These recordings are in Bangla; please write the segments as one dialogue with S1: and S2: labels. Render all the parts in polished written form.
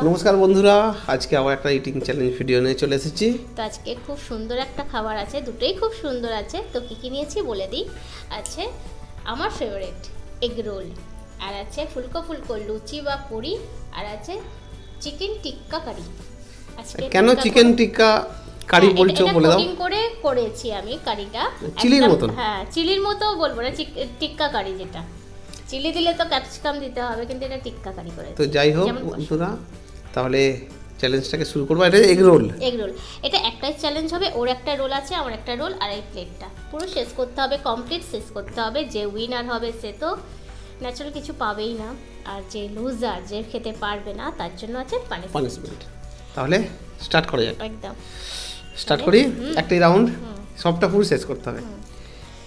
S1: নমস্কার বন্ধুরা, আজকে আবার একটা ইটিং চ্যালেঞ্জ ভিডিও নিয়ে চলে এসেছি।
S2: তো আজকে খুব সুন্দর একটা খাবার আছে, দুটোই খুব সুন্দর আছে। তো কী কী নিয়েছি বলে দিই। আছে আমার ফেভারিট এগ রোল, আর আছে ফুলকো ফুলকো লুচি বা পুরি, আর আছে চিকেন টিক্কা কারি। আজকে
S1: কেন চিকেন টিক্কা কারি বলছো বলে দাও।
S2: কোটিং করে করেছি আমি কারিটা
S1: চিলির
S2: একদম,
S1: মতন?
S2: হ্যাঁ চিলির মতো বলবো না, টিক্কা কারি। যেটা চিলি দিলে তো ক্যাপসিকাম দিতে হবে, কিন্তু এটা টিক্কা কারি করেছি।
S1: তো যাই হোক বন্ধুরা, তাহলে চ্যালেঞ্জটাকে শুরু করবো। এটা এগ রোল।
S2: এগ রোল, এটা একটাই চ্যালেঞ্জ হবে। ওর একটা রোল আছে, আমার একটা রোল, আর এই প্লেটটা পুরো শেষ করতে হবে, কমপ্লিট শেষ করতে হবে। যে উইনার হবে সে তো ন্যাচারাল কিছু পাবেই না, আর যে লুজার, যে খেতে পারবে না, তার জন্য আছে
S1: পানিশমেন্ট। তাহলে স্টার্ট করা যাক।
S2: একদম
S1: স্টার্ট করি। একটাই রাউন্ড, সবটা পুরো শেষ করতে হবে।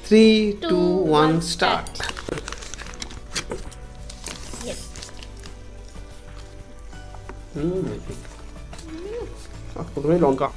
S1: 3, 2, 1 স্টার্ট। প্রথমে লঙ্কা।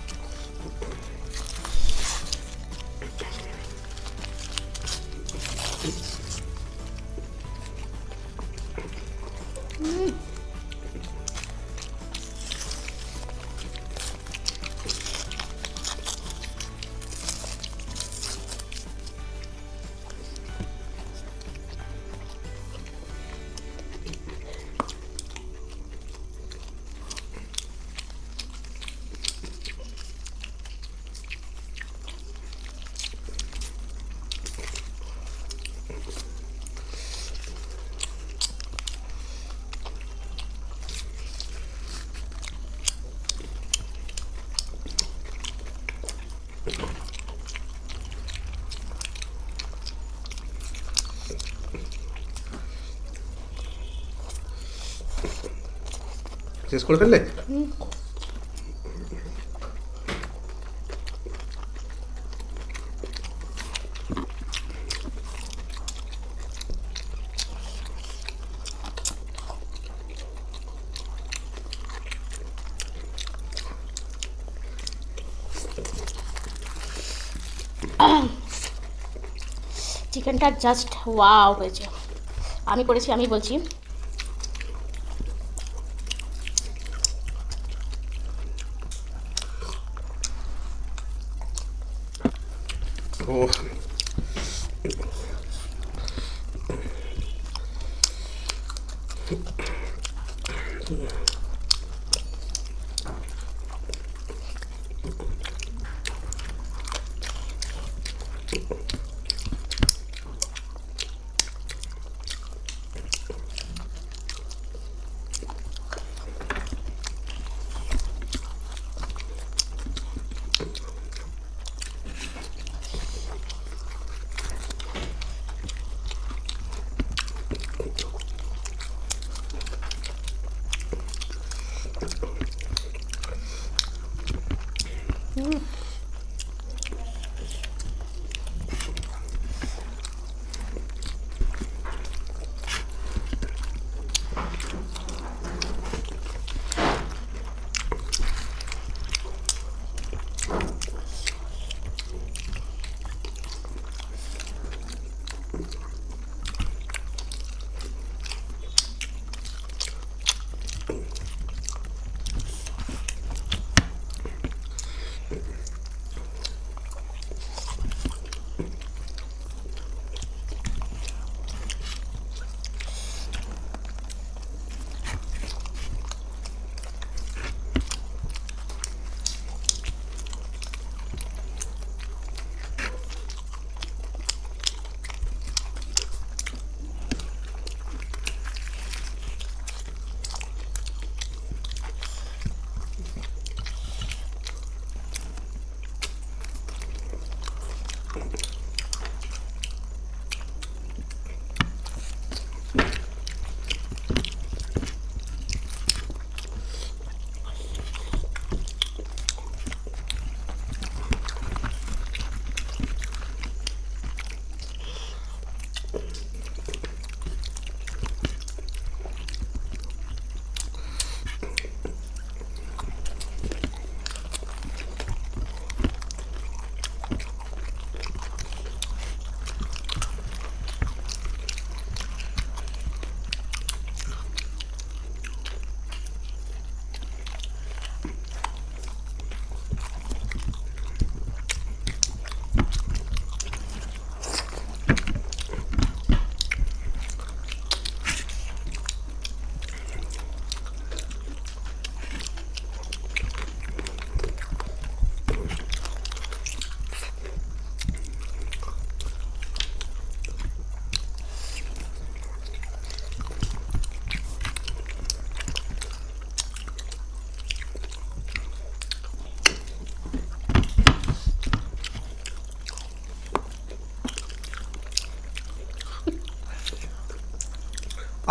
S1: শেষ করে ফেললে?
S2: চিকেনটা জাস্ট ওয়াও হয়েছে। আমি করেছি, আমি বলছি।
S1: ও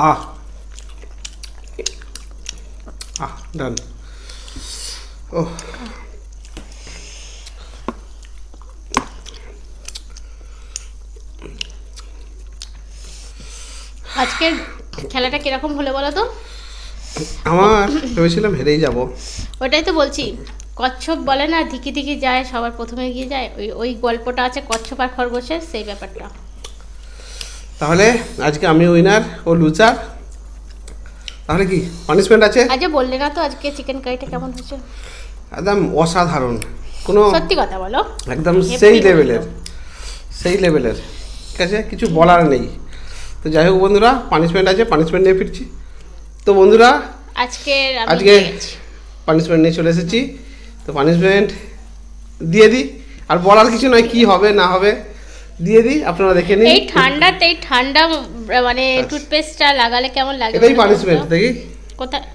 S1: আহ আহ ডান। ও
S2: আজকের খেলাটা কিরকম হলো বলো তো?
S1: আমার ভেবেছিলাম হেরেই যাব।
S2: ওটাই তো বলছি, কচ্ছপ বলে না ধিকি ধিকি যায় সবার প্রথমে গিয়ে যায়, ওই ওই গল্পটা আছে কচ্ছপ আর খরগোশের, সেই ব্যাপারটা।
S1: তাহলে আজকে আমি উইনার ও লুজার। তাহলে কি পানিশমেন্ট আছে?
S2: আজকে বললে না তো আজকে চিকেন কারিটা কেমন হয়েছে?
S1: একদম অসাধারণ, কোনো
S2: সত্যি কথা বলো।
S1: একদম
S2: হেব্বি
S1: সেই
S2: বলছো।
S1: লেভেলের, সেই লেভেলের, ঠিক আছে, কিছু বলার নেই। তো যাই হোক বন্ধুরা, পানিশমেন্ট আছে, পানিশমেন্ট নিয়ে ফিরছি। তো বন্ধুরা
S2: আজকে
S1: আজকে পানিশমেন্ট নিয়ে চলে এসেছি। তো পানিশমেন্ট দিয়ে দিই, আর বলার কিছু নয়, কি হবে না হবে দিয়ে দিই, আপনারা দেখে নিন।
S2: এই ঠান্ডাতে, এই ঠান্ডা মানে টুথপেস্টটা লাগালে কেমন লাগে?
S1: এটাই পানিশমেন্ট, দেখি
S2: কোথায়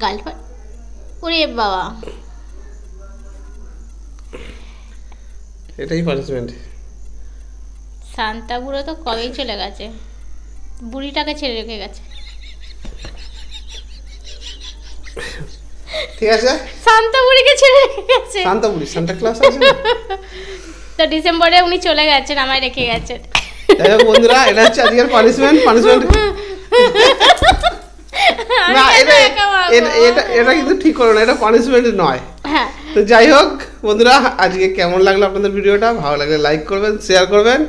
S2: গাল পা- ওরে বাবা,
S1: এটাই পানিশমেন্ট।
S2: শান্তা বুড়ো তো কবেই চলে গেছে, বুড়িটাকে ছেড়ে রেখে গেছে।
S1: ঠিক আছে,
S2: শান্তা বুড়িকে ছেড়ে রেখে গেছে।
S1: শান্তা বুড়ি, সান্টা ক্লাস আছে না?
S2: তো ডিসেম্বরে উনি চলে গেছেন, আমায় রেখে গেছেন।
S1: যাই হোক বন্ধুরা, এটা হচ্ছে আজকের পানিশমেন্ট। পানিশমেন্ট না, এটা এটা এটা কিন্তু ঠিক করো না, এটা পানিশমেন্ট নয়।
S2: হ্যাঁ,
S1: তো যাই হোক বন্ধুরা, আজকে কেমন লাগলো আপনাদের ভিডিওটা? ভালো লাগলে লাইক করবেন, শেয়ার করবেন,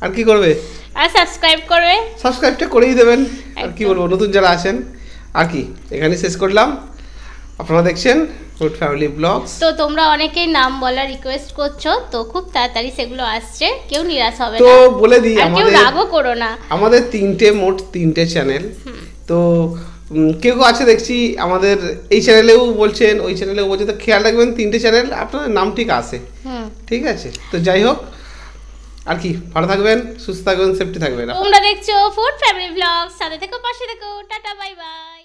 S1: আর কি করবে,
S2: আর সাবস্ক্রাইব করবে।
S1: সাবস্ক্রাইবটা করেই দেবেন। আর কি বলবো, নতুন যারা আছেন, আর কি এখানে শেষ করলাম। আপনারা দেখছেন ফুড ফ্যামিলি ব্লগস।
S2: তো তোমরা অনেকেই নাম বলার রিকোয়েস্ট করছো, তো খুব তাড়াতাড়ি সেগুলো আসছে, কেউ নিরাশ হবে
S1: তো
S2: না,
S1: বলে দিই,
S2: আর কেউ
S1: আমাদের
S2: রাগও করো না।
S1: আমাদের মোট তিনটে চ্যানেল। তো কেউ কেউ আছে দেখছি আমাদের এই চ্যানেলেও বলছেন, ওই চ্যানেলেও বলছেন। তো খেয়াল রাখবেন, তিনটে চ্যানেল আপনাদের নাম ঠিক আছে,
S2: হুম,
S1: ঠিক আছে? তো যাই হোক, আর কি, ভালো থাকবেন, সুস্থ থাকবেন, সেফটি থাকবেন।
S2: তোমরা দেখছো ফুড ফ্যামিলি ব্লগ, সাথে থেকো, পাশে থেকো, টাটা, বাই বাই।